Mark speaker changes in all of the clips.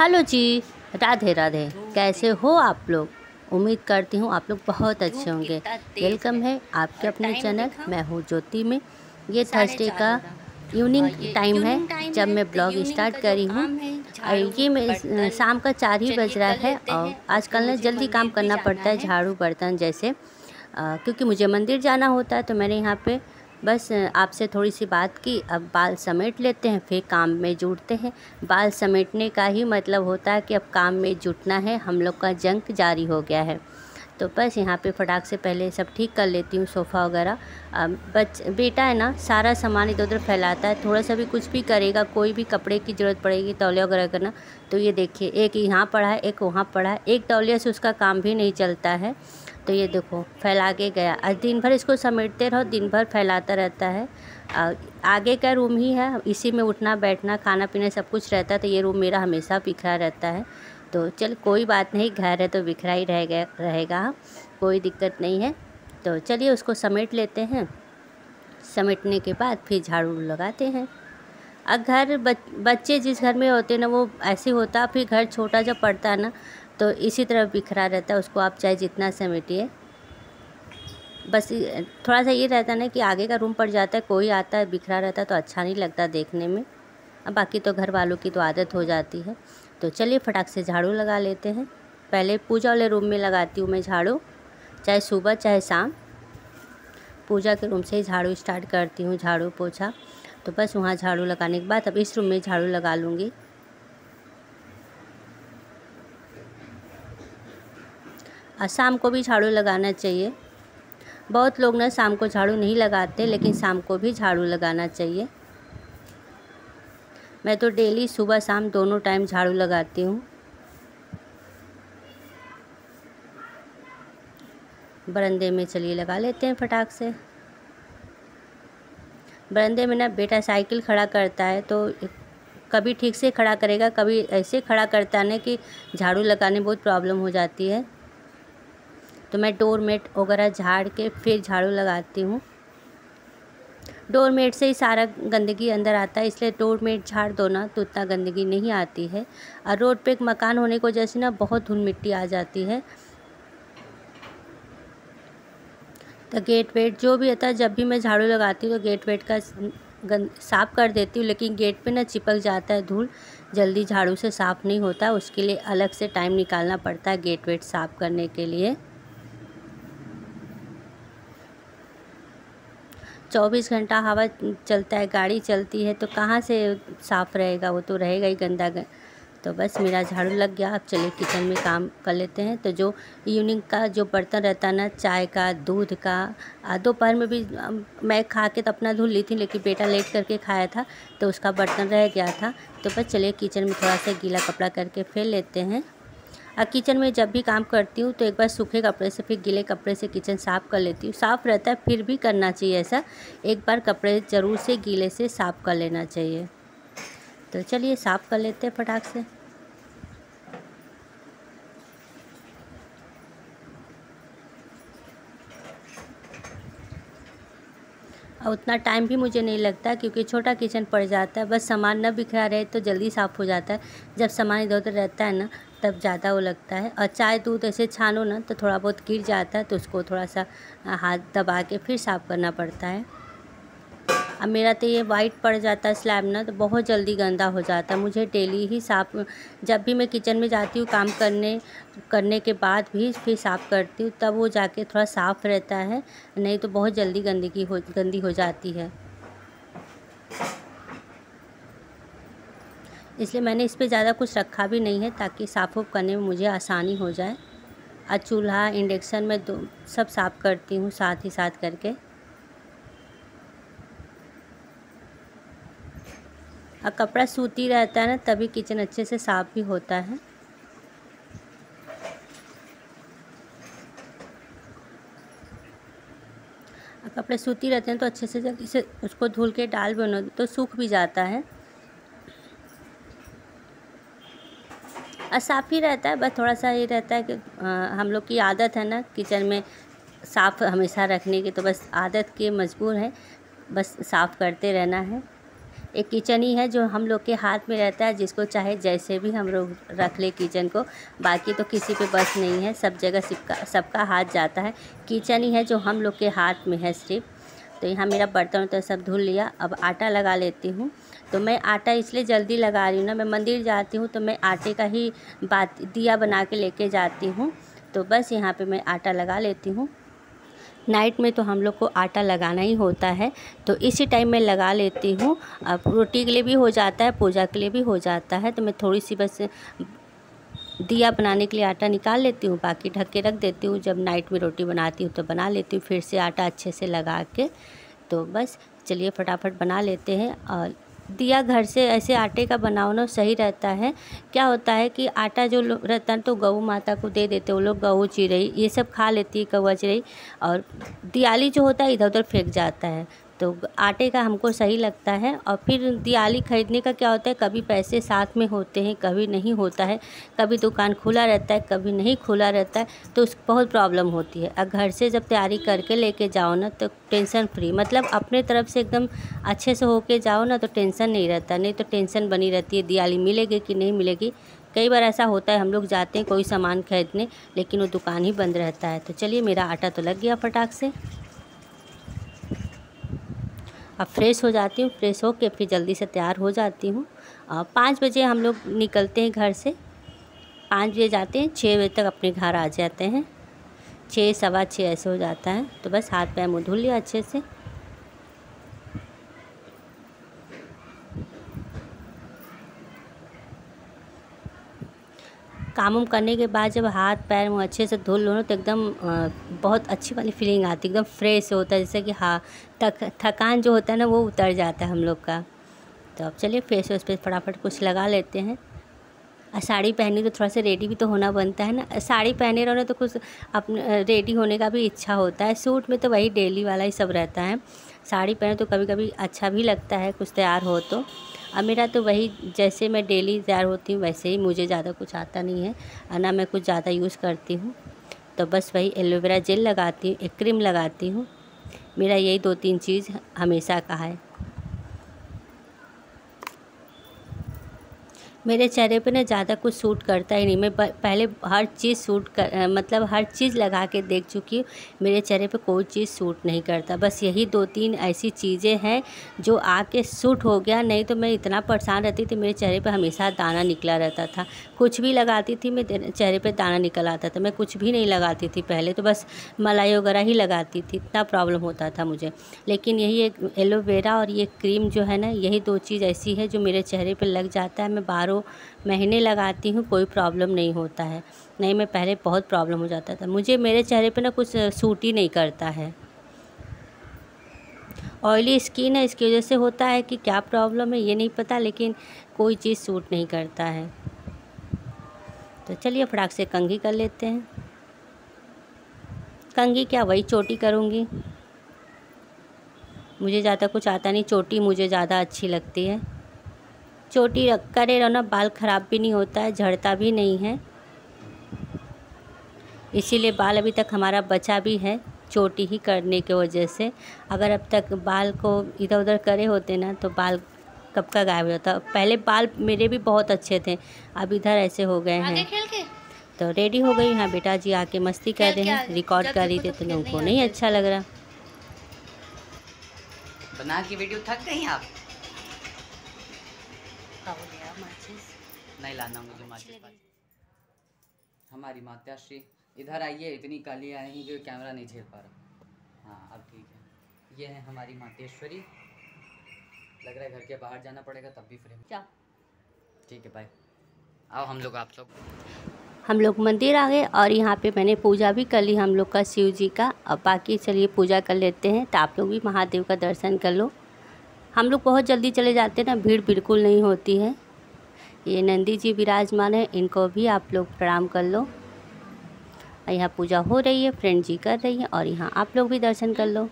Speaker 1: Hello जी। राधे राधे। कैसे हो आप लोग? उम्मीद करती हूँ आप लोग बहुत अच्छे होंगे। वेलकम है आपके अपने चैनल मैं हूँ ज्योति में। ये थर्सडे का इवनिंग टाइम है जब मैं ब्लॉग स्टार्ट करी हूँ। ये मैं शाम का 4 ही बज रहा है और आजकल ना जल्दी काम करना पड़ता है, झाड़ू बर्तन जैसे क्योंकि मुझे मंदिर जाना होता है। तो मैंने यहाँ पे बस आपसे थोड़ी सी बात की। अब बाल समेट लेते हैं फिर काम में जुटते हैं। बाल समेटने का ही मतलब होता है कि अब काम में जुटना है, हम लोग का जंग जारी हो गया है। तो बस यहाँ पे फटाक से पहले सब ठीक कर लेती हूँ, सोफ़ा वगैरह। बेटा है ना, सारा सामान इधर उधर फैलाता है। थोड़ा सा भी कुछ भी करेगा, कोई भी कपड़े की ज़रूरत पड़ेगी, तौलिया वगैरह करना, तो ये देखिए एक यहाँ पड़ा है, एक वहाँ पड़ा है। एक तौलिया से उसका काम भी नहीं चलता है। तो ये देखो फैला के गया। आज दिन भर इसको समेटते रहो, दिन भर फैलाता रहता है। आगे का रूम ही है, इसी में उठना बैठना खाना पीना सब कुछ रहता है। तो ये रूम मेरा हमेशा बिखरा रहता है। तो चल कोई बात नहीं, घर है तो बिखरा ही रहेगा, कोई दिक्कत नहीं है। तो चलिए उसको समेट लेते हैं। समेटने के बाद फिर झाड़ू लगाते हैं। अब घर बच्चे जिस घर में होते हैं ना, वो ऐसे होता। फिर घर छोटा जब पड़ता है ना, तो इसी तरह बिखरा रहता है। उसको आप चाहे जितना समेटिए, बस थोड़ा सा ये रहता है ना कि आगे का रूम पड़ जाता है, कोई आता है बिखरा रहता है तो अच्छा नहीं लगता देखने में। अब बाकी तो घर वालों की तो आदत हो जाती है। तो चलिए फटाक से झाड़ू लगा लेते हैं। पहले पूजा वाले रूम में लगाती हूँ मैं झाड़ू, चाहे सुबह चाहे शाम। पूजा के रूम से ही झाड़ू स्टार्ट करती हूँ, झाड़ू पोछा। तो बस वहाँ झाड़ू लगाने के बाद अब इस रूम में झाड़ू लगा लूँगी। और शाम को भी झाड़ू लगाना चाहिए। बहुत लोग ना शाम को झाड़ू नहीं लगाते, लेकिन शाम को भी झाड़ू लगाना चाहिए। मैं तो डेली सुबह शाम दोनों टाइम झाड़ू लगाती हूँ। बरामदे में चलिए लगा लेते हैं फटाक से। बरामदे में ना बेटा साइकिल खड़ा करता है, तो कभी ठीक से खड़ा करेगा, कभी ऐसे खड़ा करता है ना कि झाड़ू लगाने में बहुत प्रॉब्लम हो जाती है। तो मैं डोरमेट वगैरह झाड़ के फिर झाड़ू लगाती हूँ। डोरमेट से ही सारा गंदगी अंदर आता है, इसलिए डोरमेट झाड़ दो ना तो उतना गंदगी नहीं आती है। और रोड पे एक मकान होने की वजह से ना बहुत धूल मिट्टी आ जाती है। तो गेट वेट जो भी होता है, जब भी मैं झाड़ू लगाती हूँ तो गेट वेट का साफ़ कर देती हूँ। लेकिन गेट पे ना चिपक जाता है धूल, जल्दी झाड़ू से साफ़ नहीं होता। उसके लिए अलग से टाइम निकालना पड़ता है गेट वेट साफ़ करने के लिए। 24 घंटा हवा चलता है, गाड़ी चलती है, तो कहाँ से साफ़ रहेगा, वो तो रहेगा ही गंदा। तो बस मेरा झाड़ू लग गया। अब चलिए किचन में काम कर लेते हैं। तो जो इवनिंग का जो बर्तन रहता है ना, चाय का, दूध का, दोपहर में भी मैं खा के तो अपना धुल ली थी, लेकिन बेटा लेट करके खाया था तो उसका बर्तन रह गया था। तो बस चलिए किचन में थोड़ा सा गीला कपड़ा करके फेर लेते हैं। किचन में जब भी काम करती हूँ तो एक बार सूखे कपड़े से फिर गीले कपड़े से किचन साफ़ कर लेती हूँ। साफ़ रहता है, फिर भी करना चाहिए ऐसा। एक बार कपड़े ज़रूर से गीले से साफ़ कर लेना चाहिए। तो चलिए साफ़ कर लेते हैं फटाक से। और उतना टाइम भी मुझे नहीं लगता, क्योंकि छोटा किचन पड़ जाता है। बस सामान न बिखरा रहे तो जल्दी साफ़ हो जाता है। जब सामान इधर उधर रहता है ना, तब ज़्यादा वो लगता है। और चाय दूध ऐसे छानो ना तो थोड़ा बहुत गिर जाता है, तो उसको थोड़ा सा हाथ दबा के फिर साफ़ करना पड़ता है। अब मेरा तो ये वाइट पड़ जाता है स्लैब ना, तो बहुत जल्दी गंदा हो जाता है। मुझे डेली ही साफ़, जब भी मैं किचन में जाती हूँ काम करने के बाद भी फिर साफ़ करती हूँ, तब वो जाके थोड़ा साफ़ रहता है। नहीं तो बहुत जल्दी गंदी हो जाती है। इसलिए मैंने इस पे ज़्यादा कुछ रखा भी नहीं है, ताकि साफ़ उफ़ करने में मुझे आसानी हो जाए। और चूल्हा इंडक्शन में दो सब साफ़ करती हूँ साथ ही साथ करके। और कपड़ा सूती रहता है ना, तभी किचन अच्छे से साफ़ भी होता है। और कपड़े सूती रहते हैं तो अच्छे से जल्दी से उसको धुल के डाल बनो तो सूख भी जाता है। और साफ़ ही रहता है, बस थोड़ा सा ये रहता है कि हम लोग की आदत है ना किचन में साफ़ हमेशा रखने की, तो बस आदत के मजबूर है, बस साफ़ करते रहना है। एक किचन ही है जो हम लोग के हाथ में रहता है, जिसको चाहे जैसे भी हम लोग रख ले किचन को, बाकी तो किसी पे बस नहीं है, सब जगह सबका हाथ जाता है। किचन ही है जो हम लोग के हाथ में है सिर्फ। तो यहाँ मेरा बर्तन तो सब धुल लिया, अब आटा लगा लेती हूँ। तो मैं आटा इसलिए जल्दी लगा रही हूँ ना, मैं मंदिर जाती हूँ तो मैं आटे का ही दिया बना के लेके जाती हूँ। तो बस यहाँ पे मैं आटा लगा लेती हूँ। नाइट में तो हम लोग को आटा लगाना ही होता है, तो इसी टाइम में लगा लेती हूँ। अब रोटी के लिए भी हो जाता है, पूजा के लिए भी हो जाता है। तो मैं थोड़ी सी बस दिया बनाने के लिए आटा निकाल लेती हूँ, बाकी ढक के रख देती हूँ। जब नाइट में रोटी बनाती हूँ तो बना लेती हूँ फिर से आटा अच्छे से लगा के। तो बस चलिए फटाफट बना लेते हैं। और दिया घर से ऐसे आटे का बनाओ ना सही रहता है। क्या होता है कि आटा जो रहता है तो गऊ माता को दे देते, वो लोग गऊ चिरई ये सब खा लेती है, कौवा चिरई, और दियाली जो होता है इधर उधर फेंक जाता है। तो आटे का हमको सही लगता है। और फिर दियाली ख़रीदने का क्या होता है, कभी पैसे साथ में होते हैं, कभी नहीं होता है, कभी दुकान खुला रहता है, कभी नहीं खुला रहता है, तो उस बहुत प्रॉब्लम होती है। और घर से जब तैयारी करके लेके जाओ ना तो टेंशन फ्री, मतलब अपने तरफ से एकदम अच्छे से होके जाओ ना तो टेंशन नहीं रहता, नहीं तो टेंशन बनी रहती है दियाली मिलेगी कि नहीं मिलेगी। कई बार ऐसा होता है हम लोग जाते हैं कोई सामान खरीदने, लेकिन वो दुकान ही बंद रहता है। तो चलिए मेरा आटा तो लग गया फटाक से। अब फ्रेश हो जाती हूँ, फ्रेश हो के फिर जल्दी से तैयार हो जाती हूँ। 5 बजे हम लोग निकलते हैं घर से, 5 बजे जाते हैं, 6 बजे तक अपने घर आ जाते हैं। 6 सवा 6 ऐसे हो जाता है। तो बस हाथ पैर मुँह धुल लिया अच्छे से। काम उम करने के बाद जब हाथ पैर मुँह अच्छे से धुल लो ना तो एकदम बहुत अच्छी वाली फीलिंग आती है, एकदम फ्रेश होता है, जैसे कि हाँ थकान जो होता है ना वो उतर जाता है हम लोग का। तो अब चलिए फेस वॉश पे फटाफट कुछ लगा लेते हैं। साड़ी पहनी तो थोड़ा सा रेडी भी तो होना बनता है ना, साड़ी पहने रहो ना तो कुछ अपने रेडी होने का भी इच्छा होता है। सूट में तो वही डेली वाला ही सब रहता है, साड़ी पहने तो कभी कभी अच्छा भी लगता है कुछ तैयार हो तो। अब मेरा तो वही जैसे मैं डेली तैयार होती हूँ वैसे ही, मुझे ज़्यादा कुछ आता नहीं है और ना मैं कुछ ज़्यादा यूज़ करती हूँ। तो बस वही एलोवेरा जेल लगाती हूँ, एक क्रीम लगाती हूँ। मेरा यही 2-3 चीज़ हमेशा का है। मेरे चेहरे पे ना ज़्यादा कुछ सूट करता ही नहीं। मैं पहले हर चीज़ मतलब हर चीज़ लगा के देख चुकी हूँ, मेरे चेहरे पे कोई चीज़ सूट नहीं करता। बस यही 2-3 ऐसी चीज़ें हैं जो आके सूट हो गया, नहीं तो मैं इतना परेशान रहती थी, मेरे चेहरे पे हमेशा दाना निकला रहता था। कुछ भी लगाती थी मेरे चेहरे पे दाना निकल आता था। मैं कुछ भी नहीं लगाती थी पहले, तो बस मलाई वगैरह ही लगाती थी, इतना प्रॉब्लम होता था मुझे। लेकिन यही एक एलोवेरा और ये क्रीम जो है ना, यही 2 चीज़ ऐसी है जो मेरे चेहरे पे लग जाता है। मैं 12 महीने लगाती हूँ, कोई प्रॉब्लम नहीं होता है। नहीं, मैं पहले बहुत प्रॉब्लम हो जाता था मुझे, मेरे चेहरे पे ना कुछ सूट ही नहीं करता है। ऑयली स्किन है, इसकी वजह से होता है कि क्या प्रॉब्लम है ये नहीं पता, लेकिन कोई चीज़ सूट नहीं करता है। तो चलिए फटाक से कंघी कर लेते हैं। कंघी क्या, वही चोटी करूँगी, मुझे ज़्यादा कुछ आता नहीं, चोटी मुझे ज़्यादा अच्छी लगती है। चोटी करे रहो ना, बाल ख़राब भी नहीं होता है, झड़ता भी नहीं है, इसीलिए बाल अभी तक हमारा बचा भी है चोटी ही करने की वजह से। अगर अब तक बाल को इधर उधर करे होते ना तो बाल कब का गायब हो जाता। पहले बाल मेरे भी बहुत अच्छे थे, अब इधर ऐसे हो गए हैं। तो रेडी हो गई। हाँ बेटा जी आके मस्ती कर रहे हैं, रिकॉर्ड कर रही थी तो लोगों को नहीं अच्छा लग रहा।
Speaker 2: बना की वीडियो थक गई आप? नहीं लाना मुझे माचिस। हमारी माताश्री इधर आइए, इतनी काली आई हैं कि कैमरा नहीं झेल पा रहा। हाँ अब ठीक है। ये है हमारी मातेश्वरी। लग रहा है घर के बाहर जाना पड़ेगा तब भी फ्रेम। क्या ठीक है, बाय। आओ हम लोग
Speaker 1: मंदिर आ गए और यहाँ पे मैंने पूजा भी कर ली हम लोग का, शिव जी का। अब बाकी चलिए पूजा कर लेते हैं, तो आप लोग भी महादेव का दर्शन कर लो। हम लोग बहुत जल्दी चले जाते हैं ना, भीड़ बिल्कुल नहीं होती है। ये नंदी जी विराजमान है, इनको भी आप लोग प्रणाम कर लो। यहाँ पूजा हो रही है, फ्रेंड जी कर रही हैं, और यहाँ आप लोग भी दर्शन कर लो।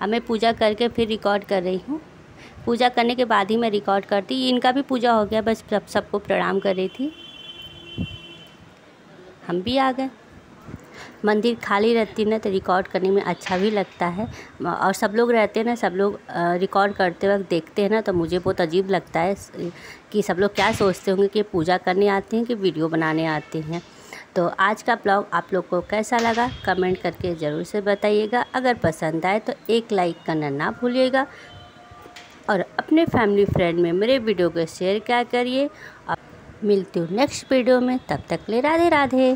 Speaker 1: अब मैं पूजा करके फिर रिकॉर्ड कर रही हूँ, पूजा करने के बाद ही मैं रिकॉर्ड करती। इनका भी पूजा हो गया, बस सबको प्रणाम कर रही थी। हम भी आ गए। मंदिर खाली रहती ना तो रिकॉर्ड करने में अच्छा भी लगता है, और सब लोग रहते हैं ना, सब लोग रिकॉर्ड करते वक्त देखते हैं ना तो मुझे बहुत अजीब लगता है कि सब लोग क्या सोचते होंगे कि पूजा करने आते हैं कि वीडियो बनाने आते हैं। तो आज का ब्लॉग आप लोग को कैसा लगा कमेंट करके ज़रूर से बताइएगा। अगर पसंद आए तो एक लाइक करना ना भूलिएगा, और अपने फैमिली फ्रेंड में मेरे वीडियो को शेयर क्या करिए। मिलती हूँ नेक्स्ट वीडियो में, तब तक ले राधे राधे।